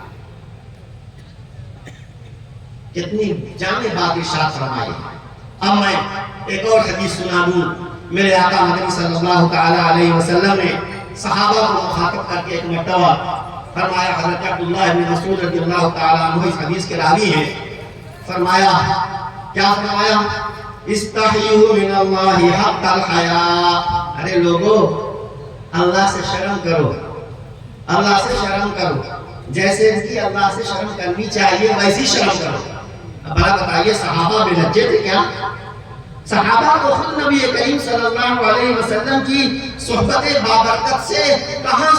A: کتنی جامع بات ارشاد فرمائی۔ اب میں ایک اور حدیث سنا دوں۔ میرے آقا مدنی صلی اللہ تعالی علیہ وسلم نے صحابہ کو مخاطب کر کے ایک مرتبہ فرمایا، حضرت عبداللہ بن مسعود رضی اللہ تعالیٰ عنہ اس حدیث کے راوی ہیں، فرمایا کیا فرمایا؟ استحیوا من اللہ حق الحیاء، ارے لوگو اللہ سے شرم کرو، اللہ سے شرم کرو، جیسے کہ اللہ سے شرم کرنی چاہیے ویسی شرم کرو۔ اب بڑا بتائیے صحابہ بے لجے تھے کیا؟ صحابہ کو خود نبی کریم صلی اللہ علیہ وسلم کی صحبت بابرکت سے کہاں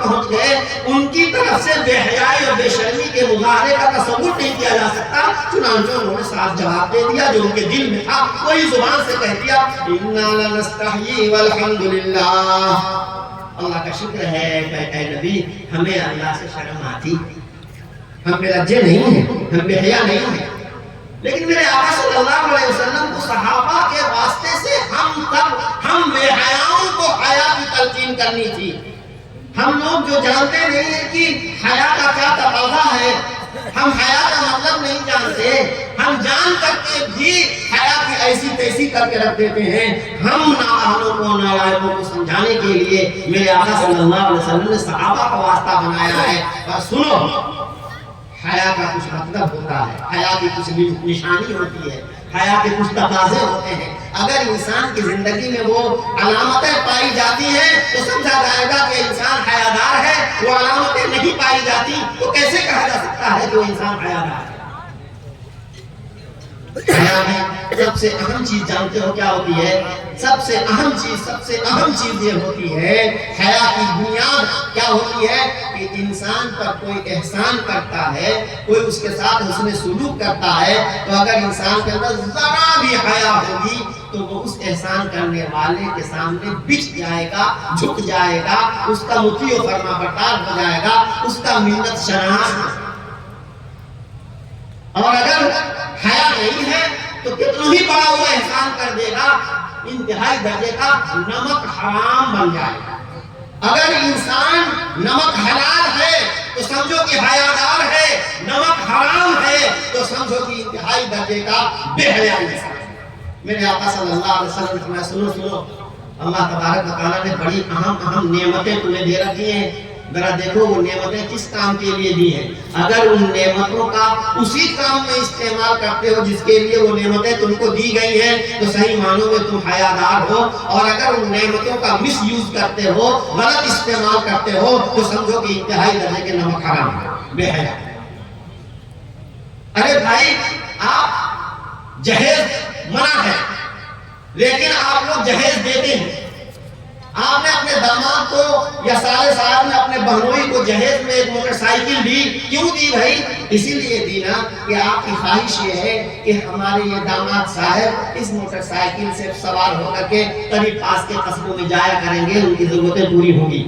A: پہنچ گئے، ان کی طرف سے بے حیائی اور بے شرمی کے مظاہرے کا تصور نہیں کیا جا سکتا۔ چنانچہ انہوں نے صاف جواب دے دیا جو ان کے دل میں تھا، وہی زبان سے کہہ دیا، اِنَّا لَنَسْتَحْيِي وَالْحَمْدُ لِلَّهِ، اللہ کا شکر ہے اے نبی ہمیں اللہ سے شرم آتی، ہم بے لجے نہیں ہیں، ہم بے حیا نہیں ہیں۔ لیکن میرے آقا صلی اللہ علیہ وسلم کو صحابہ کے واسطے سے ہم بے حیاؤں کو حیا کی تلقین کرنی تھی۔ ہم لوگ جو جانتے نہیں ہیں کہ حیا کا کیا تقاضا ہے، ہم حیا کا مطلب نہیں جانتے، ہم جان کر کے بھی حیا کی ایسی تیسی کر کے رکھ دیتے ہیں۔ ہم نااہلوں کو نالائقوں کو سمجھانے کے لیے میرے آقا صلی اللہ علیہ وسلم نے صحابہ کا واسطہ بنایا ہے۔ اور سنو، حیا کا کچھ مطلب ہوتا ہے، حیا کی کچھ نشانی ہوتی ہے، حیا کے کچھ تقاضے ہوتے ہیں۔ اگر انسان کی زندگی میں وہ علامتیں پائی جاتی ہیں تو سمجھا جائے گا کہ انسان حیادار ہے، وہ علامتیں نہیں پائی جاتی تو کیسے کہا جا سکتا ہے کہ وہ انسان حیادار ہے؟ حیا میں سب سے اہم چیز جانتے ہو کیا ہوتی ہے؟ سب سے اہم چیز یہ ہوتی ہے، حیا کی بنیاد کیا ہوتی ہے کہ انسان پر کوئی احسان کرتا ہے، کوئی اس کے ساتھ حسن سلوک کرتا ہے، تو اگر انسان کے اندر ذرا بھی حیا ہوگی تو وہ اس احسان کرنے والے کے سامنے بچ جائے گا، جھک جائے گا، اس کا مطیع و فرما بردار ہو جائے گا، اس کا منت شناس۔ اور اگر حیا نہیں ہے تو کتنا ہی بڑا وہ احسان کر دے گا، انتہائی درجے کا نمک حرام بن جائے گا۔ اگر انسان نمک حلال ہے تو سمجھو کہ حیادار ہے، نمک حرام ہے تو سمجھو کہ انتہائی درجے کا بے حیا انسان ہے۔ میرے آقا صلی اللہ علیہ وسلم نے فرمایا، سنو، اللہ تبارک و تعالیٰ نے بڑی اہم نعمتیں تمہیں دے رکھی ہیں، ذرا دیکھو وہ نعمتیں کس کام کے لیے دی ہیں۔ اگر ان نعمتوں کا اسی کام میں استعمال کرتے ہو جس کے لیے وہ نعمتیں تم کو دی گئی ہیں تو صحیح معنوں میں تم حیادار ہو، اور اگر ان نعمتوں کا مس یوز کرتے ہو، غلط استعمال کرتے ہو تو سمجھو کہ انتہائی درجے کے نمک حرام ہے، بے حیا۔ ارے بھائی آپ جہیز منع ہے لیکن آپ لوگ جہیز دیتے ہیں. آپ نے اپنے داماد کو یا سارے صاحب نے اپنے بہنوئی کو جہیز میں ایک موٹر سائیکل دی. کیوں دی بھائی؟ اسی لیے دی نا کہ آپ کی خواہش یہ ہے کہ ہمارے یہ داماد صاحب اس موٹر سائیکل سے سوار ہو کر کے قریب پاس کے قصبوں میں جایا کریں گے, ان کی ضرورتیں پوری ہوں گی,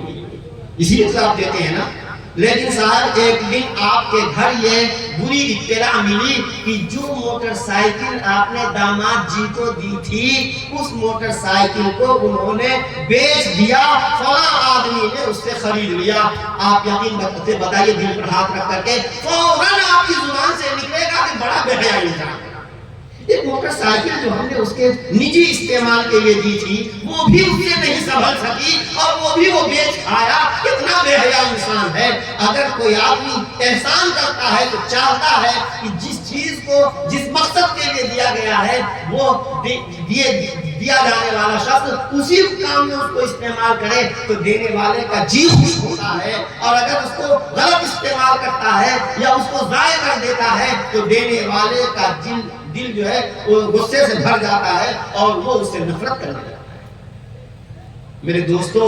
A: اسی لیے تو آپ دیتے ہیں نا. لیکن صاحب ایک دن آپ کے گھر یہ بری اطلاع ملی کہ جو موٹر سائیکل آپ نے داماد جی کو دی تھی اس موٹر سائیکل کو انہوں نے بیچ دیا, فلاں آدمی نے اس سے خرید لیا. آپ یقین سے بتائیے دل پر ہاتھ رکھ کر کے فوراً آپ کی زبان سے نکلے گا کہ بڑا بے حیا انسان. ایک موٹر سائیکل جو ہم نے اس کے نجی استعمال کے لیے دی تھی وہ بھی اس سے نہیں سنبھل سکی اور وہ بھی وہ بیچ کھایا. کتنا بے حیا انسان ہے. اگر کوئی آدمی احسان کرتا ہے تو چاہتا ہے کہ جس چیز کو جس مقصد کے لیے دیا گیا ہے وہ دیا جانے والا شخص اسی کام میں اس کو استعمال کرے تو دینے والے کا جی خوش ہوتا ہے, اور اگر اس کو غلط استعمال کرتا ہے یا اس کو ضائع کر دیتا ہے تو دینے والے کا دل جو ہے وہ غصے سے بھر جاتا ہے اور وہ اس سے نفرت کرنے لگتا ہے. میرے دوستو,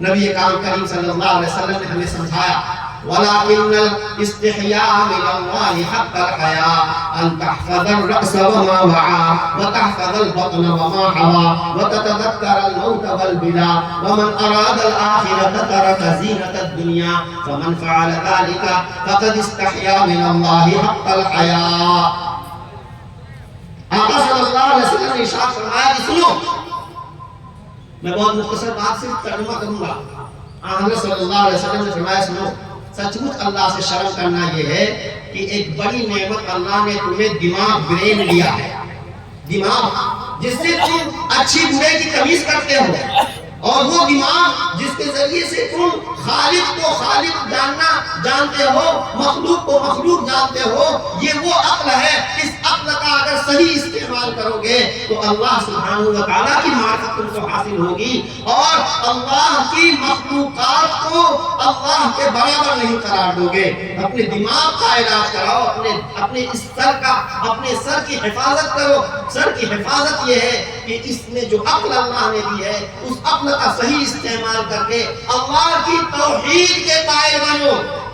A: نبی کریم صلی اللہ علیہ وسلم نے ہمیں سمجھایا وَلَكِنَّ الْإِسْتِحْيَاءَ مِنَ اللَّهِ حَقَّ الْحَيَاءِ أَن تَحْفَظَ الرَّأْسَ وَمَا وَعَى وَتَحْفَظَ الْبَطْنَ وَمَا حَوَى وَتَتَذَكَّرَ الْمَوْتَ وَالْبِلَى وَمَنْ أَرَادَ الْآخِرَةَ تَرَكَ زِينَةَ الدُّنْيَا فَمَنْ فَعَلَ ذَلِكَ فَقَدِ اسْتَحْيَا مِنَ اللَّهِ حَقَّ الْحَيَاءِ. آقا صلی اللہ علیہ وسلم نے ارشاد فرمایا کہ سنو, میں بہت مختصر بات سے ترجمہ کروں گا. حضرت صلی اللہ علیہ وسلم نے فرمایا سنو, سچ مچ اللہ سے شرم کرنا یہ ہے کہ ایک بڑی نعمت اللہ نے تمہیں دماغ برین لیا ہے, دماغ جس سے تم اچھی برے کی تمیز کرتے ہو, اور وہ دماغ جس کے ذریعے سے تم خالق کو خالق جانتے ہو, مخلوق کو مخلوق جانتے ہو. یہ وہ عقل ہے, اس عقل کا اگر صحیح استعمال کرو گے تو اللہ سبحانہ و تعالیٰ کی معرفت تم کو حاصل ہوگی اور اللہ کی مخلوقات کو اللہ کے برابر نہیں قرار دو گے. اپنے دماغ کا علاج کراؤ, اپنے اس اپنے سر کی حفاظت کرو. سر کی حفاظت یہ ہے کہ اس میں جو عقل اللہ نے دی ہے اس عقل کا صحیح استعمال کر کے اللہ کی توحید کے قائل بنو,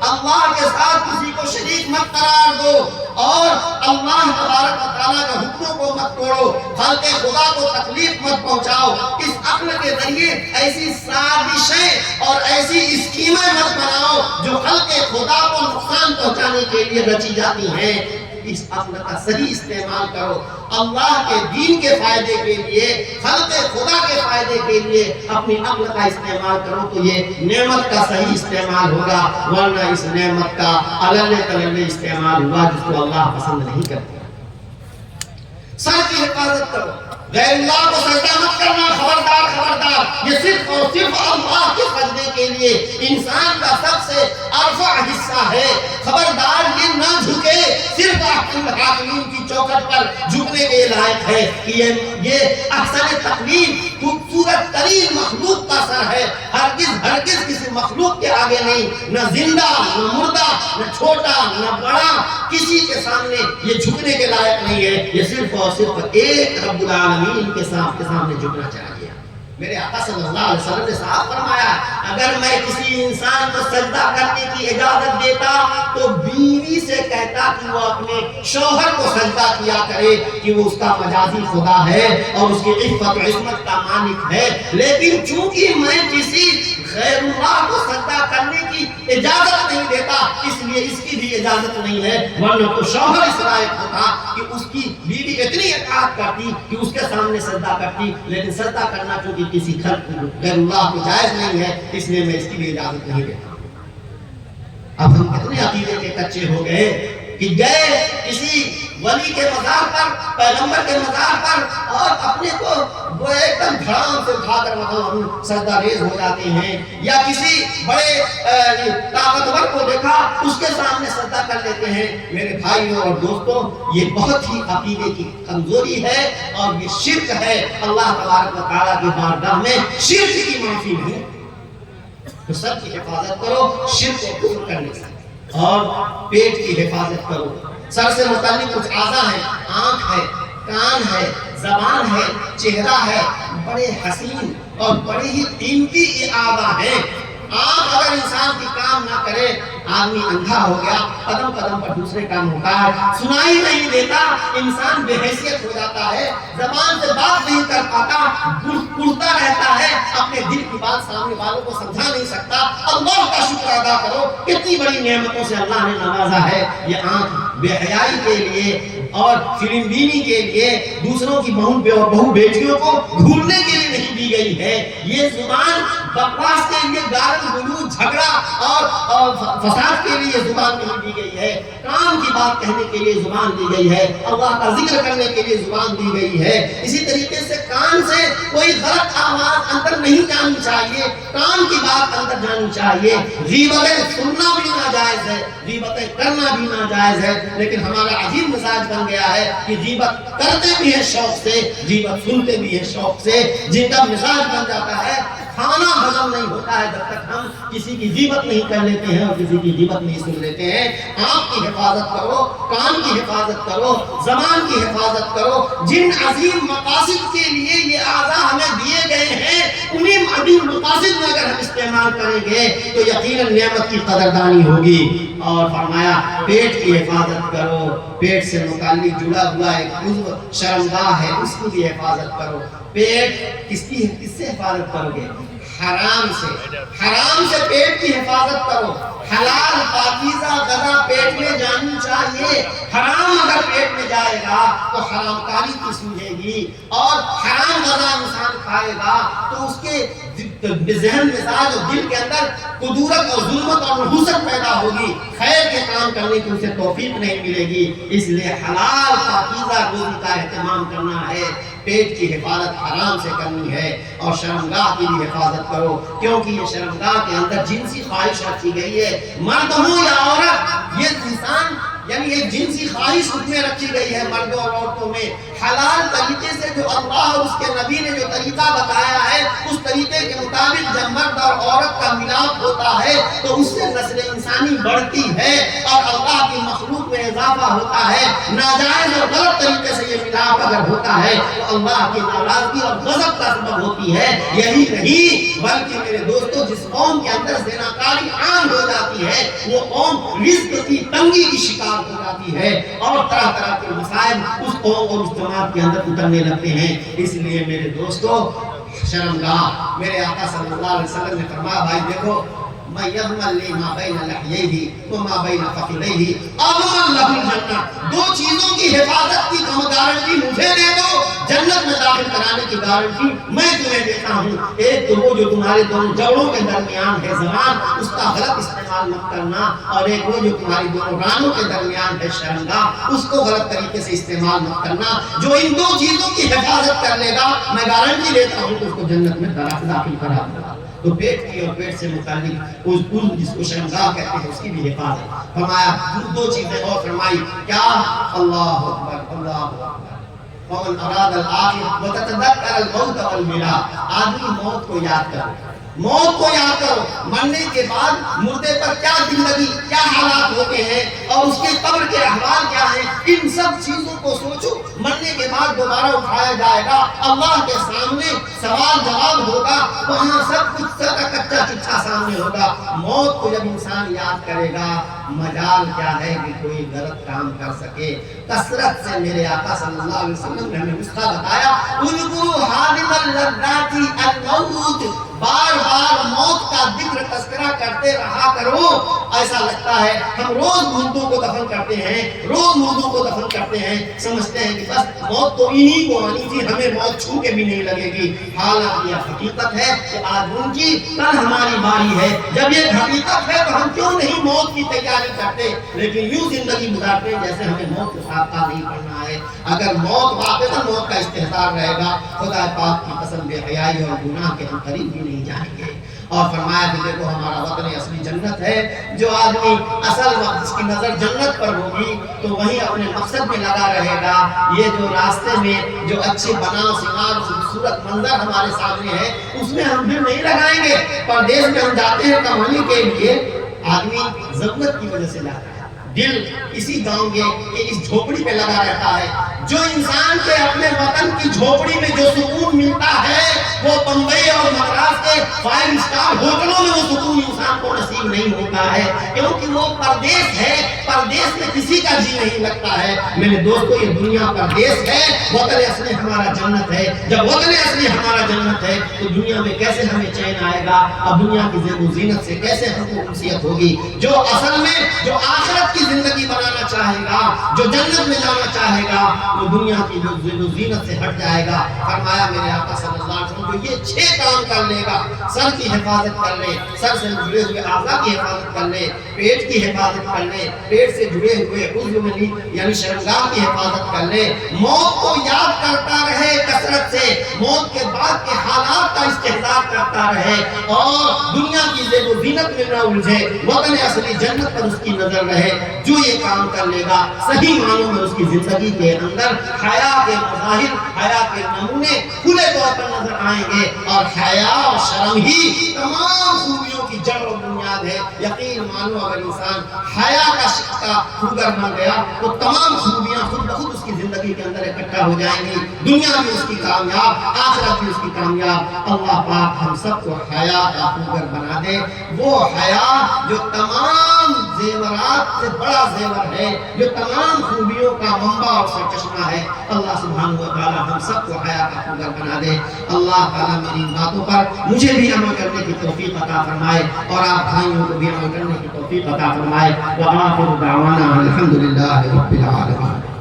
A: اللہ کے ساتھ کسی کو شریک مت قرار دو اور اللہ تبارک و تعالیٰ کے حکموں کو مت توڑو, خلق خدا کو تکلیف مت پہنچاؤ. اس عقل کے ذریعے ایسی سازشیں اور ایسی اسکیمیں مت بناؤ جو خلق خدا کو نقصان پہنچانے کے لیے رچی جاتی ہیں. اس عقل کا صحیح استعمال کرو, اللہ کے دین کے فائدے کے لیے, خلق خدا کے فائدے کے لیے اپنی عقل کا استعمال کرو تو یہ نعمت کا صحیح استعمال ہوگا, ورنہ اس نعمت کا الگ تلگ استعمال ہوا جس کو اللہ پسند نہیں کرتا. سر کی حفاظت کرو, غیر اللہ کو سجدہ مت کرنا, خبردار خبردار. یہ صرف اور صرف اللہ کے سجدے کے لیے انسان کا سب سے ارفع حصہ ہے. خبردار یہ نہ جھکے, صرف احکام الحاکمین کی چوکھٹ پر جھکنے کے لائق ہے کہ یہ احسن تقویم خوبصورت ترین مخلوق کا سر ہے. ہرگز کسی مخلوق کے آگے نہیں, نہ زندہ نہ مردہ, نہ چھوٹا نہ بڑا, کسی کے سامنے یہ جھکنے کے لائق نہیں ہے. یہ صرف اور صرف ایک رب العالمین کے سامنے جھکنا چاہیے. میرے آقا صلی اللہ علیہ وسلم نے صاحب فرمایا اگر میں کسی انسان کو سجدہ کرنے کی اجازت دیتا تو بیوی سے کہتا کہ وہ اپنے شوہر کو سجدہ کیا کرے کہ وہ اس کا مجازی خدا ہے اور اس کی عفت و عصمت کا مالک ہے. لیکن چونکہ میں کسی غیر اللہ کو سجدہ کرنے کی اجازت نہیں دیتا اس لیے اس کی بھی اجازت نہیں ہے, ورنہ تو شوہر اس لائق ہوتا کہ اس کی بیوی اتنی اطاعت کرتی کہ اس کے سامنے سجدہ کرتی. لیکن سجدہ کرنا چونکہ کسی غیر اللہ کو جائز نہیں ہے اس لیے میں اس کی بھی اجازت نہیں دیتا. اب ہم کتنے عقیدے کے کچے ہو گئے کہ گئے کسی ولی کے مزار پر, پیغمبر کے مزار پر, اور اپنے کو وہ ایک دم دھڑام سے اٹھا کر ہم سجدہ ریز ہو جاتے ہیں, یا کسی بڑے طاقتور کو دیکھا اس کے سامنے سجدہ کر لیتے ہیں. میرے بھائیوں اور دوستوں, یہ بہت ہی عقیدے کی کمزوری ہے اور یہ شرک ہے. اللہ تبارک و تعالیٰ کی بارگاہ میں شرک کی معافی نہیں. تو سب کی حفاظت کرو شرک کو کفر کرنے سے, اور پیٹ کی حفاظت کرو, سر سے متعلق کچھ اعضاء ہیں، آنکھ ہے، کان ہے، زبان ہے، چہرہ ہے، بڑے حسین اور بڑے ہی قیمتی یہ اعضاء ہیں۔ آنکھ اگر انسان کی کام نہ کرے آدمی اندھا ہو گیا، قدم قدم پر دوسرے کام ہوتا ہے، سنائی نہیں دیتا، انسان بے حیثیت ہو جاتا ہے، زبان سے بات نہیں کر پاتا، کرتا رہتا ہے، اپنے دل کی بات سامنے والوں کو سمجھا نہیں سکتا۔ اللہ کا شکر ادا کرو، کتنی بڑی نعمتوں سے اللہ نے نوازا ہے۔ یہ آنکھ بے حیائی کے لیے اور فلم بینی کے لیے، دوسروں کی بہو بیٹیوں کو گھورنے کے لیے نہیں دی گئی ہے۔ یہ زبان بکواس کے لیے، گالی گلوچ، جھگڑا اور فساد کے لیے زبان نہیں دی گئی ہے۔ کام کی بات کہنے کے لیے زبان دی گئی ہے، اللہ کا ذکر کرنے کے لیے زبان دی گئی ہے۔ اسی طریقے سے کان سے کوئی غلط آواز اندر نہیں جانی چاہیے، کام کی بات اندر جانی چاہیے۔ غیبتیں سننا بھی ناجائز ہے، غیبتیں کرنا بھی ناجائز ہے، لیکن ہمارا عجیب مزاج بن گیا ہے کہ غیبت کرتے بھی ہیں شوق سے، غیبت سنتے بھی ہیں شوق سے۔ جن کا مزاج بن جاتا ہے، کھانا ہضم نہیں ہوتا ہے جب تک ہم کسی کی غیبت نہیں کر لیتے ہیں اور کسی کی غیبت نہیں سن لیتے ہیں۔ آنکھ کی حفاظت کرو، کان کی حفاظت کرو، زبان کی حفاظت کرو۔ جن عظیم مقاصد کے لیے یہ اعضاء ہمیں دیے گئے ہیں، انہیں عظیم مقاصد میں اگر ہم استعمال کریں گے تو یقیناً نعمت کی قدردانی ہوگی۔ اور فرمایا پیٹ کی حفاظت کرو، پیٹ سے متعلق جڑا ہوا ایک عضو شرمگاہ ہے، اس کی بھی حفاظت کرو۔ پیٹ کس سے حفاظت کرو گے؟ حرام سے پیٹ کی حفاظت کرو۔ حلال پاکیزہ غذا پیٹ میں جانی چاہیے۔ حرام اگر پیٹ میں جائے گا تو حرام کاری کی سوجے گی، اور حرام غذا انسان کھائے گا تو اس کے ذہن مزاج اور دل کے اندر قدورت اور ظلمت اور نحوست پیدا ہوگی، خیر کے کام کرنے کی اسے توفیق نہیں ملے گی۔ اس لیے حلال پاکیزہ روزی کا اہتمام کرنا ہے، پیٹ کی حفاظت حرام سے کرنی ہے، اور شرمگاہ کی بھی حفاظت کرو، کیونکہ یہ شرمگاہ کے اندر جنسی خواہش رکھی گئی ہے۔ مرد ہو یا عورت، یہ انسان یعنی ایک جنسی خواہش اس میں رکھی گئی ہے مردوں اور عورتوں میں۔ حلال طریقے سے جو اللہ اور اس کے نبی نے جو طریقہ بتایا ہے، اس طریقے کے مطابق جب مرد اور عورت کا ملاپ ہوتا ہے تو اس سے نسل انسانی بڑھتی ہے اور اللہ کی مخلوق میں اضافہ ہوتا ہے۔ ناجائز اور غلط طریقے سے یہ ملاپ اگر ہوتا ہے تو اللہ کی ناراضگی اور غضب کا سبب ہوتی ہے۔ یہی نہیں بلکہ میرے دوستو، جس قوم کے اندر زناکاری عام ہو جاتی ہے وہ قوم رزق کی تنگی کی شکار ہو جاتی ہے، اور طرح طرح کے مسائل اس قوم اور اس جماعت کے اندر اترنے لگتے ہیں۔ اس لیے میرے دوستو، شرمگاہ، میرے آقا صلی اللہ علیہ وسلم نے فرمایا، بھائی دیکھو، میں یضمن لی ما بین لحییہ وما بین فخذیہ اضمن لہ الجنہ، دو چیزوں کی حفاظت کی گارنٹی مجھے دے دو، جنت میں داخل کرانے کی گارنٹی میں تمہیں دیتا ہوں۔ ایک تو وہ جو تمہارے دونوں جوڑوں کے درمیان ہے زبان، اس کا غلط استعمال مت کرنا، اور ایک وہ جو تمہاری دونوں رانوں کے درمیان ہے شرمگاہ، اس کو غلط طریقے سے استعمال مت کرنا۔ جو ان دو چیزوں کی حفاظت کر لے گا، میں گارنٹی دیتا ہوں کہ اس کو جنت میں داخل کرا دوں گا۔ تو پیٹ کی اور پیٹ سے متعلق اس عضو جس کو شرمگاہ کہتے ہیں، اس کی بھی حفاظت فرمایا۔ دو چیزیں اور فرمائی، کیا؟ اللہ اکبر، اللہ اکبر، ومن اراد الآخرة وتتذکر الموت والمیلاد، آدمی موت کو یاد کرو، موت کو یاد کرو، مرنے کے بعد مردے پر کیا زندگی، کیا حالات ہوتے ہیں اور اس کے قبر کے احوال کیا ہیں، ان سب چیزوں کو سوچو۔ مرنے کے بعد دوبارہ اٹھایا جائے گا، اللہ کے سامنے سوال جواب ہوگا، وہاں سب کچھ کچا چچا سامنے ہوگا۔ موت کو جب انسان یاد کرے گا، مجال کیا ہے کہ کوئی غلط کام کر سکے۔ کثرت سے میرے آقا صلی اللہ علیہ وسلم نے ہمیں نسخہ بتایا، اذکروا حادم اللذات الموت، بار بار موت کا ذکر تذکرہ کرتے رہا کرو۔ ایسا لگتا ہے ہم روز مردوں کو دفن کرتے ہیں، روز مردوں کو دفن کرتے ہیں، سمجھتے ہیں کہ بس موت تو انہی کو آنی تھی، ہمیں موت چھو کے بھی نہیں لگے گی۔ حالانکہ یہ حقیقت ہے کہ آج ان کی، کل ہماری باری ہے۔ جب یہ حقیقت ہے تو ہم کیوں نہیں موت کی تیاری کرتے، لیکن یوں زندگی گزارتے ہیں جیسے ہمیں موت کے ساتھ نہیں پڑنا ہے۔ اگر موت واقعا موت کا استحضار رہے گا، خدا پاک کی قسم بے حیائی اور گناہ کے ہم قریب بھی نہیں جائیں گے۔ اور فرمایا کہ دیکھو ہمارا وطن اصلی جنت ہے۔ جو آدمی اصل وقت جس کی نظر جنت پر ہوگی تو وہیں اپنے مقصد میں لگا رہے گا۔ یہ جو راستے میں جو اچھے بناؤ سنگار خوبصورت منظر ہمارے سامنے ہے، اس میں ہم بھی نہیں لگائیں گے۔ پردیس میں ہم جاتے ہیں کمانے کے لیے، آدمی ضرورت کی وجہ سے جاتا ہے، دل اسی گاؤں کے اس جھوپڑی پہ لگا رہتا ہے. جو انسان کے اپنے وطن کی جھوپڑی میں جو سکون ملتا ہے وہ بمبئی اور مدراس کے 5 اسٹار ہوٹلوں میں وہ سکون انسان کو نصیب نہیں ہوتا ہے, کیونکہ وہ پردیس ہے. پردیس میں کسی کا جی نہیں لگتا ہے. میرے دوستو, یہ دنیا پردیس ہے, وطن اصلی ہمارا جنت ہے. جب وطن اصلی ہمارا جنت ہے تو دنیا میں کیسے ہمیں چین آئے گا, اب دنیا کی زیب و زینت سے کیسے ہم کو انسیت ہوگی. جو اصل میں جو آخرت کی زندگی بنانا چاہے گا, جو جنت میں جانا چاہے گا, وہ دنیا کی زیب و زینت سے ہٹ جائے گا. فرمایا میرے آقا صلی اللہ علیہ وسلم, جو یہ 6 کام کر لے گا, سر کی حفاظت کر لے, سر سے جڑے ہوئے اعضاء کی حفاظت کر لے, پیٹ کی حفاظت کر لے, پیٹ سے جڑے ہوئے عضو میں یعنی شرمگاہ کی حفاظت کر لے, موت کو یاد کرتا رہے کثرت سے, موت کے بعد کے حالات کا استحضار کرتا رہے, اور دنیا کی زیب و زینت میں نہ الجھے, وطن اصلی جنت پر اس کی نظر رہے. جو یہ کام کر لے گا صحیح معنوں میں اس کی زندگی کے اندر حیا کے مظاہر, حیا کے نمونے کھلے طور پر نظر آئیں گے. اور حیا اور شرم ہی تمام خوبیوں کی جڑ و بنیاد ہے. یقین مانو اگر انسان حیا کا خوگر بن گیا تو تمام خوبیاں خود بخود اس کی زندگی کے اندر اکٹھا ہو جائیں گی. دنیا بھی اس کی کامیاب, آخرت بھی اس کی کامیاب. اللہ پاک ہم سب کو حیا کا خوگر بنا دے, وہ حیا جو تمام زیورات سے بڑا زیور ہے, جو تمام خوبیوں کا منبع اور سرچشمہ ہے. اللہ سبحانہ و تعالی ہم سب کو حیا کا خوگر بنا دے. اللہ تعالی میری باتوں پر مجھے بھی عمل کرنے کی توفیق عطا فرمائے, اور آپ بھائیوں کو بھی عمل کرنے کی توفیق عطا فرمائے. وآخر دعوانا الحمدللہ رب العالمین.